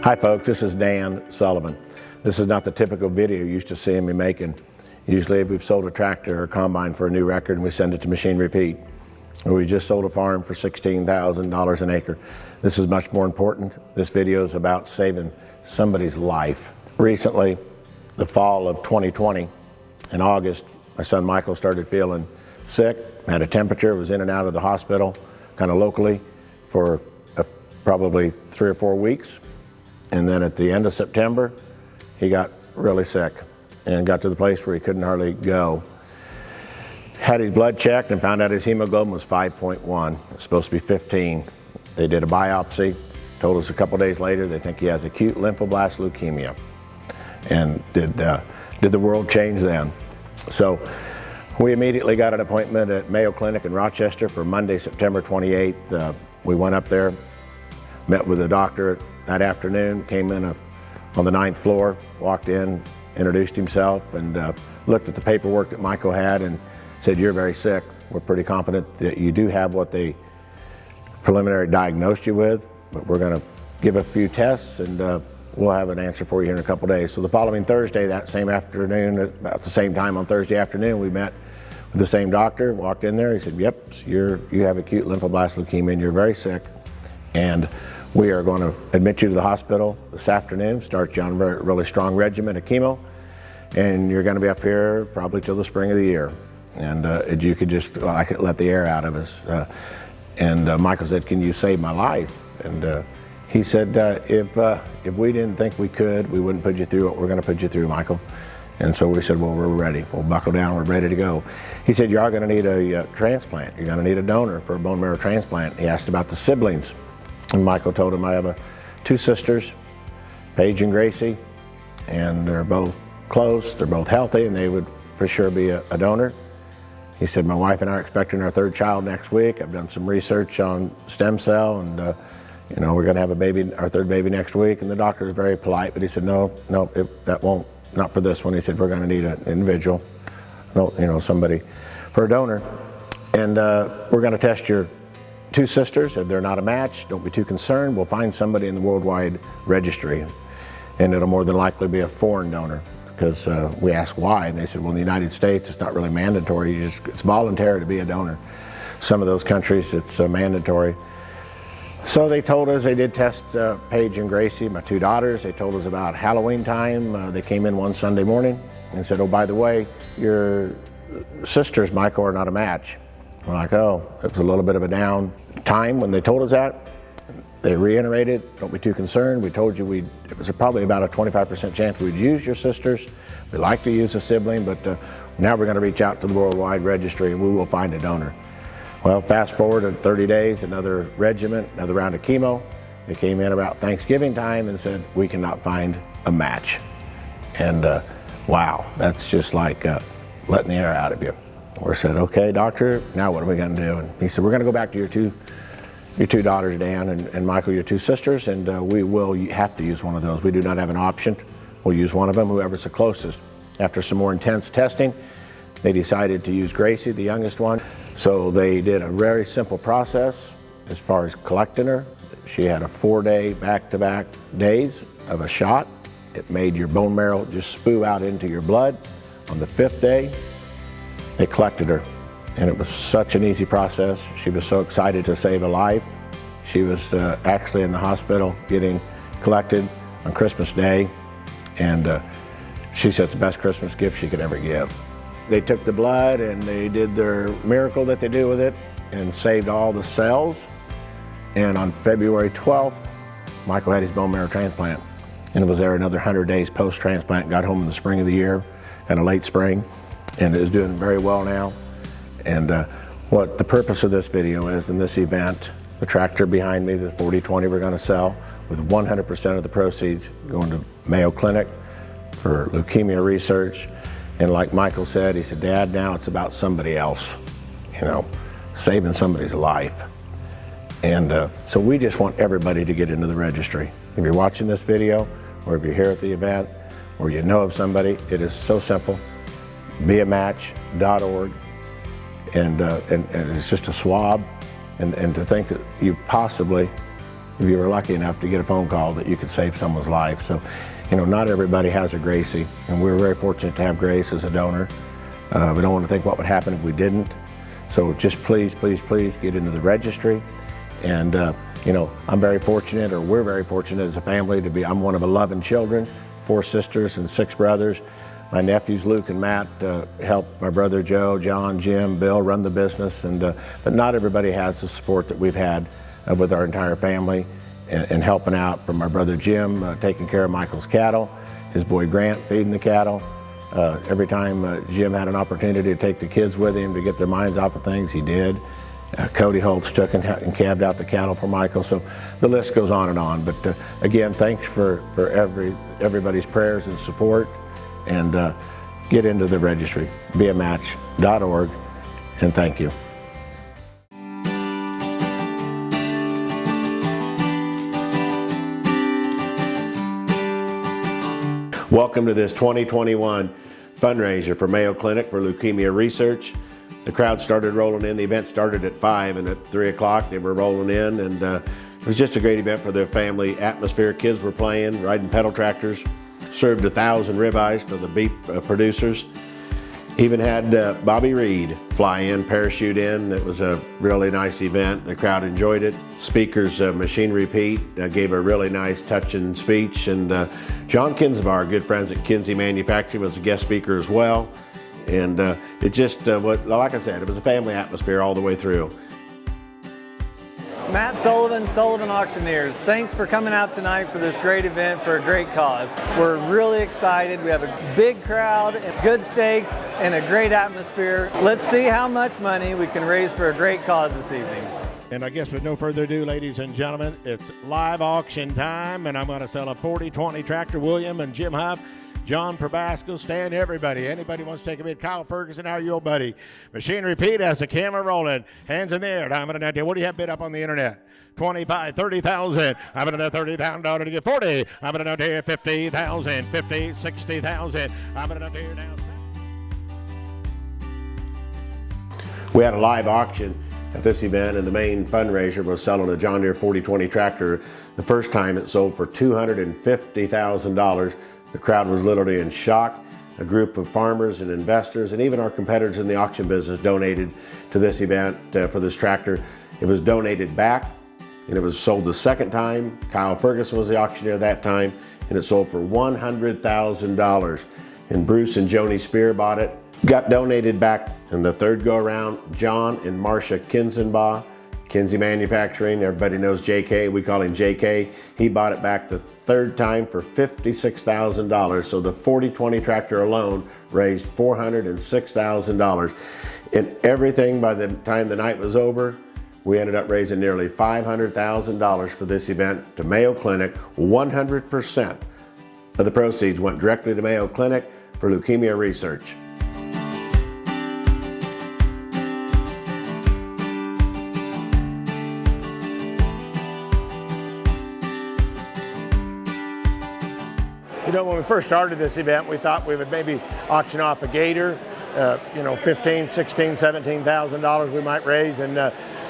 Hi folks, this is Dan Sullivan. This is not the typical video you used to see me making. Usually if we've sold a tractor or combine for a new record and we send it to Machine Repeat. Or we just sold a farm for $16,000 an acre. This is much more important. This video is about saving somebody's life. Recently, the fall of 2020, in August, my son Michael started feeling sick, had a temperature, was in and out of the hospital, kind of locally, for probably 3 or 4 weeks. And then at the end of September, he got really sick and got to the place where he couldn't hardly go. Had his blood checked and found out his hemoglobin was 5.1. It's supposed to be 15. They did a biopsy, told us a couple days later they think he has acute lymphoblast leukemia. And did the world change then? So we immediately got an appointment at Mayo Clinic in Rochester for Monday, September 28th. We went up there, met with the doctor that afternoon, came in on the 9th floor, walked in, introduced himself, and looked at the paperwork that Michael had and said, "You're very sick. We're pretty confident that you do have what they preliminary diagnosed you with, but we're going to give a few tests and we'll have an answer for you here in a couple days." So the following Thursday, that same afternoon, about the same time on Thursday afternoon, we met with the same doctor, walked in there. He said, "Yep, you have acute lymphoblast leukemia and you're very sick. And we are going to admit you to the hospital this afternoon, start you on a really strong regimen of chemo, and you're going to be up here probably till the spring of the year. And you could just, I could let the air out of us." And Michael said, "Can you save my life?" And he said, if we didn't think we could, we wouldn't put you through what we're going to put you through, Michael." And so we said, "Well, we're ready. We'll buckle down. We're ready to go." He said, "You are going to need a transplant. You're going to need a donor for a bone marrow transplant." He asked about the siblings. And Michael told him, "I have 2 sisters, Paige and Gracie, and they're both close, they're both healthy, and they would for sure be a donor." He said, "My wife and I are expecting our 3rd child next week. I've done some research on stem cell, and we're going to have a baby, our 3rd baby next week." And the doctor was very polite, but he said, "No, that won't, not for this one." He said, "We're going to need an individual, somebody for a donor, and we're going to test your 2 sisters. If they're not a match, don't be too concerned. We'll find somebody in the worldwide registry, and it'll more than likely be a foreign donor." Because we asked why, and they said, "Well, in the United States, it's not really mandatory. It's voluntary to be a donor. Some of those countries, it's mandatory." So they told us, they did test Paige and Gracie, my 2 daughters. They told us about Halloween time. They came in one Sunday morning and said, "Oh, by the way, your sisters, Michael, are not a match." We're like, "Oh," it was a little bit of a down time when they told us that. They reiterated, "Don't be too concerned. We told you it was probably about a 25% chance we'd use your sisters. We like to use a sibling, but now we're going to reach out to the worldwide registry and we will find a donor." Well, fast forward in 30 days, another regimen, another round of chemo. They came in about Thanksgiving time and said, "We cannot find a match." And wow, that's just like letting the air out of you. We said, "Okay, doctor, now what are we going to do?" And he said, "We're going to go back to your two daughters, Dan, and Michael, your 2 sisters, and we will have to use one of those. We do not have an option. We'll use one of them, whoever's the closest." After some more intense testing, they decided to use Gracie, the youngest one. So they did a very simple process as far as collecting her. She had a 4-day back-to-back days of a shot. It made your bone marrow just spew out into your blood. On the 5th day, they collected her, and it was such an easy process. She was so excited to save a life. She was actually in the hospital getting collected on Christmas Day, and she said it's the best Christmas gift she could ever give. They took the blood and they did their miracle that they do with it and saved all the cells. And on February 12th, Michael had his bone marrow transplant, and it was there another 100 days post-transplant. Got home in the spring of the year, kind of late spring, and is doing very well now. And what the purpose of this video is, in this event, the tractor behind me, the 4020 we're going to sell, with 100% of the proceeds going to Mayo Clinic for leukemia research. And like Michael said, he said, "Dad, now it's about somebody else, saving somebody's life." And so we just want everybody to get into the registry. If you're watching this video, or if you're here at the event, or you know of somebody, it is so simple. beamatch.org, and it's just a swab, and to think that you possibly if you were lucky enough to get a phone call that you could save someone's life. So, you know, not everybody has a Gracie, and we're very fortunate to have Grace as a donor. We don't want to think what would happen if we didn't. So just please, please, please get into the registry. And you know, I'm very fortunate, or we're very fortunate as a family to be, I'm one of 11 children, 4 sisters and 6 brothers. My nephews Luke and Matt help my brother Joe, John, Jim, Bill run the business, and but not everybody has the support that we've had with our entire family, and helping out from our brother Jim, taking care of Michael's cattle, his boy Grant feeding the cattle. Every time Jim had an opportunity to take the kids with him to get their minds off of things, he did. Cody Holtz took and calved out the cattle for Michael. So the list goes on and on. But again, thanks for everybody's prayers and support. And get into the registry, beamatch.org, and thank you. Welcome to this 2021 fundraiser for Mayo Clinic for Leukemia Research. The crowd started rolling in. The event started at 5, and at 3 o'clock they were rolling in, and it was just a great event for their family atmosphere. Kids were playing, riding pedal tractors, served 1,000 ribeyes for the beef producers. Even had Bobby Reed fly in, parachute in. It was a really nice event. The crowd enjoyed it. Speakers, Machine Repeat, gave a really nice touching speech. And John Kinzenbar, good friends at Kinsey Manufacturing, was a guest speaker as well. And it just, like I said, it was a family atmosphere all the way through. Matt Sullivan, Sullivan Auctioneers. Thanks for coming out tonight for this great event for a great cause. We're really excited. We have a big crowd, and good steaks, and a great atmosphere. Let's see how much money we can raise for a great cause this evening. And I guess with no further ado, ladies and gentlemen, it's live auction time, and I'm going to sell a 4020 tractor. William and Jim Huff, John Probasco, Stan, everybody. Anybody wants to take a bid? Kyle Ferguson, how are you, buddy? Machine Repeat as the camera rolling. Hands in the air. I'm going to what do you have bid up on the internet? 25, 30,000. I'm going to $30,000 to get 40. I'm going to do 50,000, 50, 60,000. I'm going to do now. We had a live auction at this event, and the main fundraiser was selling a John Deere 4020 tractor. The first time it sold for $250,000. The crowd was literally in shock. A group of farmers and investors, and even our competitors in the auction business, donated to this event for this tractor. It was donated back, and it was sold the second time. Kyle Ferguson was the auctioneer that time, and it sold for $100,000. And Bruce and Joni Spear bought it. Got donated back in the third go around. John and Marcia Kinzenbaugh, Kinsey Manufacturing, everybody knows JK, we call him JK. He bought it back the third time for $56,000. So the 4020 tractor alone raised $406,000. And everything, by the time the night was over, we ended up raising nearly $500,000 for this event to Mayo Clinic. 100% of the proceeds went directly to Mayo Clinic for leukemia research. You know, when we first started this event, we thought we would maybe auction off a Gator, you know, $15,000, $16,000, $17,000 we might raise, and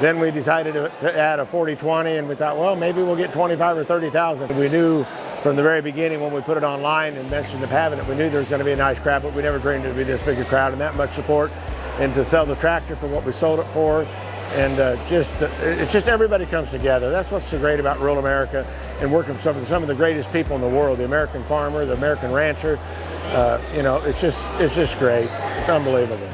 then we decided to add a 4020, and we thought, well, maybe we'll get 25 or 30,000. We knew from the very beginning when we put it online and mentioned of having it, we knew there was going to be a nice crowd, but we never dreamed it would be this big a crowd and that much support, and to sell the tractor for what we sold it for. And it's just everybody comes together. That's what's so great about rural America, and working for some of the greatest people in the world, the American farmer, the American rancher. You know, it's just great. It's unbelievable.